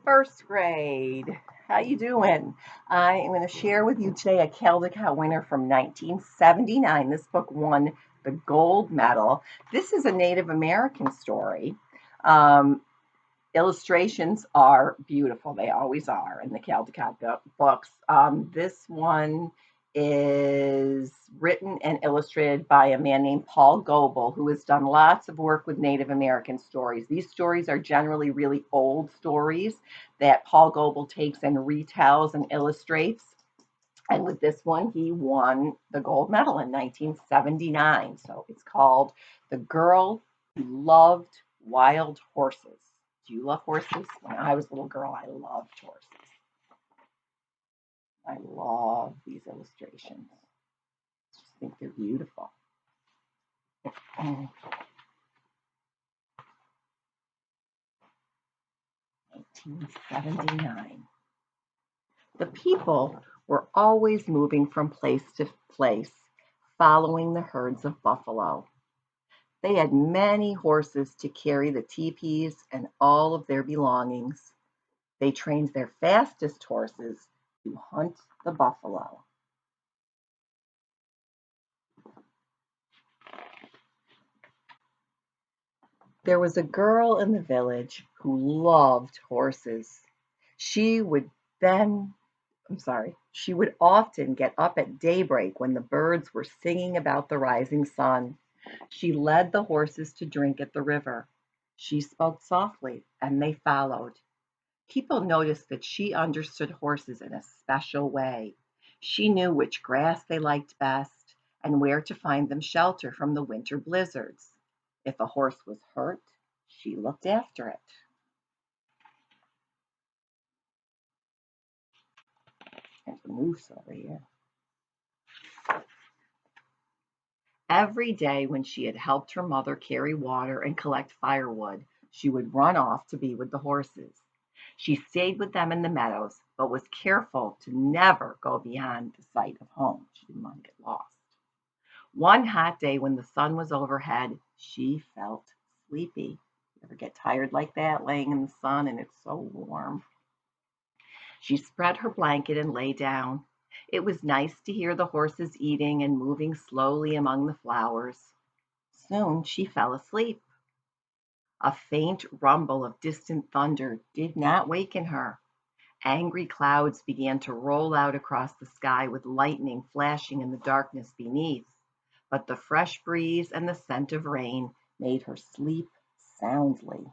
First grade. How you doing? I am going to share with you today a Caldecott winner from 1979. This book won the gold medal. This is a Native American story. Um, Illustrations are beautiful. They always are in the Caldecott books. This one is written and illustrated by a man named Paul Goebel, who has done lots of work with Native American stories. These stories are generally really old stories that Paul Goebel takes and retells and illustrates. And with this one, he won the gold medal in 1979. So it's called The Girl Who Loved Wild Horses. Do you love horses? When I was a little girl, I loved horses. I love these illustrations. I just think they're beautiful. 1979. The people were always moving from place to place, following the herds of buffalo. They had many horses to carry the teepees and all of their belongings. They trained their fastest horses to hunt the buffalo. There was a girl in the village who loved horses. She would then, she would often get up at daybreak when the birds were singing about the rising sun. She led the horses to drink at the river. She spoke softly, and they followed. People noticed that she understood horses in a special way. She knew which grass they liked best and where to find them shelter from the winter blizzards. If a horse was hurt, she looked after it. There's a moose over here. Every day when she had helped her mother carry water and collect firewood, she would run off to be with the horses. She stayed with them in the meadows, but was careful to never go beyond the sight of home. She didn't want to get lost. One hot day when the sun was overhead, she felt sleepy. You ever get tired like that, laying in the sun and it's so warm? She spread her blanket and lay down. It was nice to hear the horses eating and moving slowly among the flowers. Soon she fell asleep. A faint rumble of distant thunder did not waken her. Angry clouds began to roll out across the sky with lightning flashing in the darkness beneath, but the fresh breeze and the scent of rain made her sleep soundly.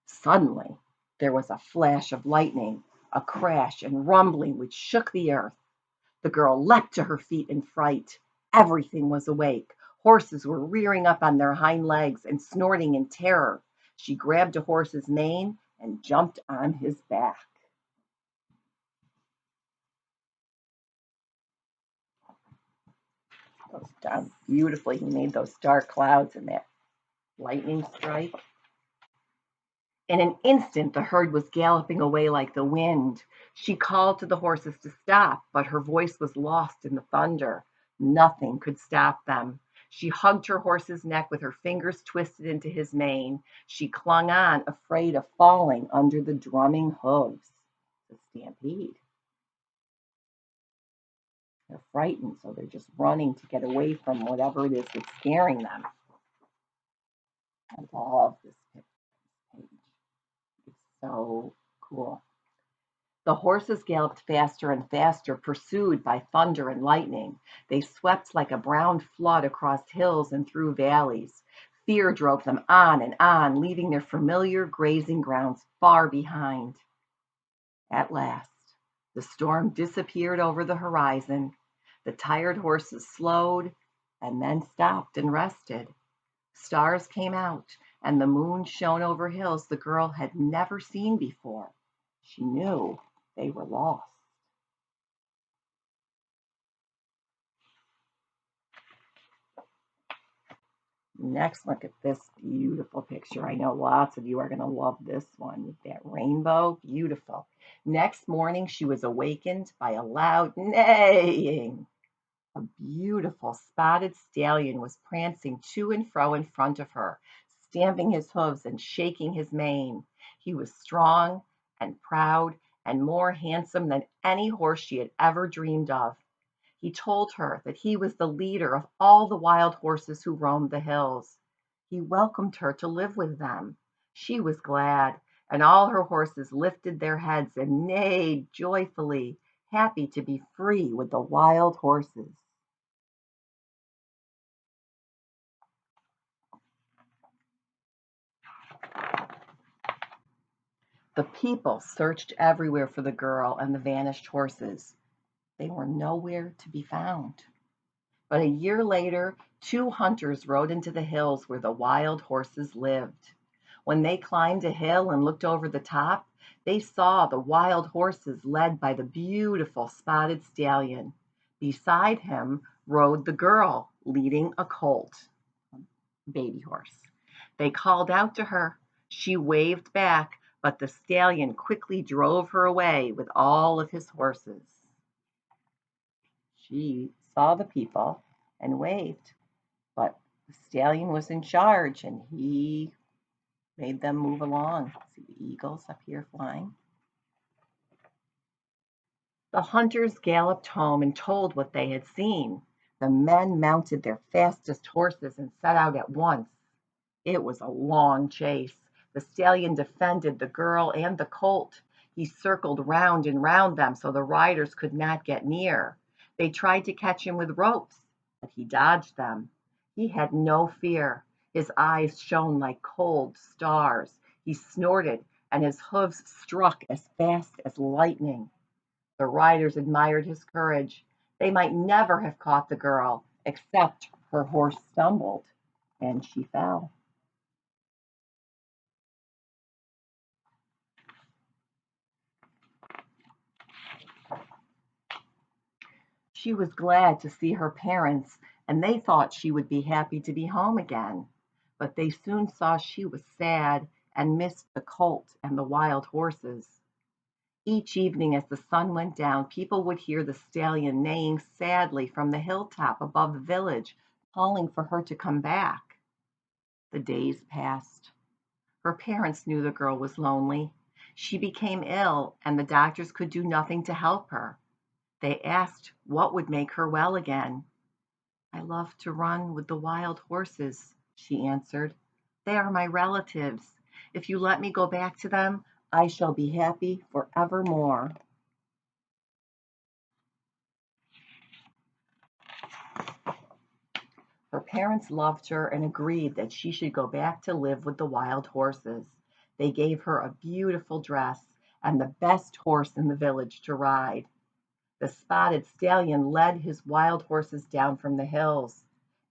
Suddenly, there was a flash of lightning, a crash and rumbling which shook the earth. The girl leapt to her feet in fright. Everything was awake. Horses were rearing up on their hind legs and snorting in terror. She grabbed a horse's mane and jumped on his back. Goes down beautifully. He made those dark clouds and that lightning strike. In an instant, the herd was galloping away like the wind. She called to the horses to stop, but her voice was lost in the thunder. Nothing could stop them. She hugged her horse's neck with her fingers twisted into his mane. She clung on, afraid of falling under the drumming hooves. The stampede. They're frightened, so they're just running to get away from whatever it is that's scaring them. I love this page. It's so cool. The horses galloped faster and faster, pursued by thunder and lightning. They swept like a brown flood across hills and through valleys. Fear drove them on, leaving their familiar grazing grounds far behind. At last, the storm disappeared over the horizon. The tired horses slowed and then stopped and rested. Stars came out, and the moon shone over hills the girl had never seen before. She knew they were lost. Next, look at this beautiful picture. I know lots of you are going to love this one with that rainbow. Beautiful. Next morning, she was awakened by a loud neighing. A beautiful spotted stallion was prancing to and fro in front of her, stamping his hooves and shaking his mane. He was strong and proud and more handsome than any horse she had ever dreamed of. He told her that he was the leader of all the wild horses who roamed the hills. He welcomed her to live with them. She was glad, and all her horses lifted their heads and neighed joyfully, happy to be free with the wild horses. The people searched everywhere for the girl and the vanished horses. They were nowhere to be found. But a year later, two hunters rode into the hills where the wild horses lived. When they climbed a hill and looked over the top, they saw the wild horses led by the beautiful spotted stallion. Beside him rode the girl leading a colt, baby horse. They called out to her. She waved back, but the stallion quickly drove her away with all of his horses. She saw the people and waved, but the stallion was in charge and he made them move along. See the eagles up here flying? The hunters galloped home and told what they had seen. The men mounted their fastest horses and set out at once. It was a long chase. The stallion defended the girl and the colt. He circled round and round them so the riders could not get near. They tried to catch him with ropes, but he dodged them. He had no fear. His eyes shone like cold stars. He snorted, and his hoofs struck as fast as lightning. The riders admired his courage. They might never have caught the girl, except her horse stumbled and she fell. She was glad to see her parents, and they thought she would be happy to be home again. But they soon saw she was sad and missed the colt and the wild horses. Each evening, as the sun went down, people would hear the stallion neighing sadly from the hilltop above the village, calling for her to come back. The days passed. Her parents knew the girl was lonely. She became ill, and the doctors could do nothing to help her. They asked what would make her well again. "I love to run with the wild horses," she answered. "They are my relatives. If you let me go back to them, I shall be happy forevermore." Her parents loved her and agreed that she should go back to live with the wild horses. They gave her a beautiful dress and the best horse in the village to ride. The spotted stallion led his wild horses down from the hills.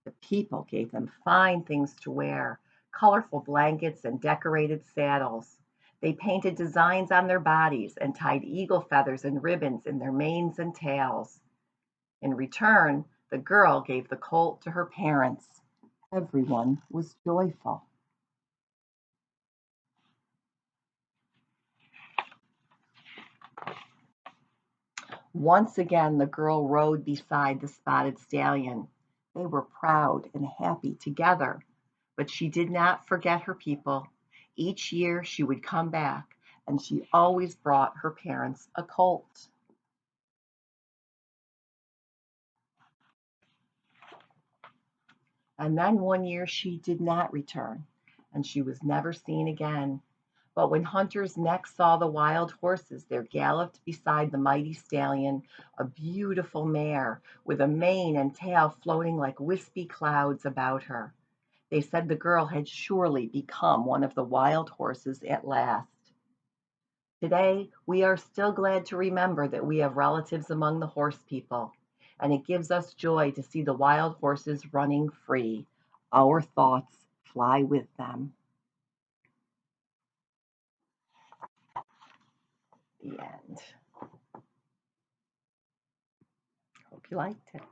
The people gave them fine things to wear, colorful blankets and decorated saddles. They painted designs on their bodies and tied eagle feathers and ribbons in their manes and tails. In return, the girl gave the colt to her parents. Everyone was joyful. Once again, the girl rode beside the spotted stallion. They were proud and happy together, but she did not forget her people. Each year she would come back, and she always brought her parents a colt. And then one year she did not return, and she was never seen again. But when hunters next saw the wild horses, there galloped beside the mighty stallion a beautiful mare with a mane and tail floating like wispy clouds about her. They said the girl had surely become one of the wild horses at last. Today, we are still glad to remember that we have relatives among the horse people, and it gives us joy to see the wild horses running free. Our thoughts fly with them. The end. Hope you liked it.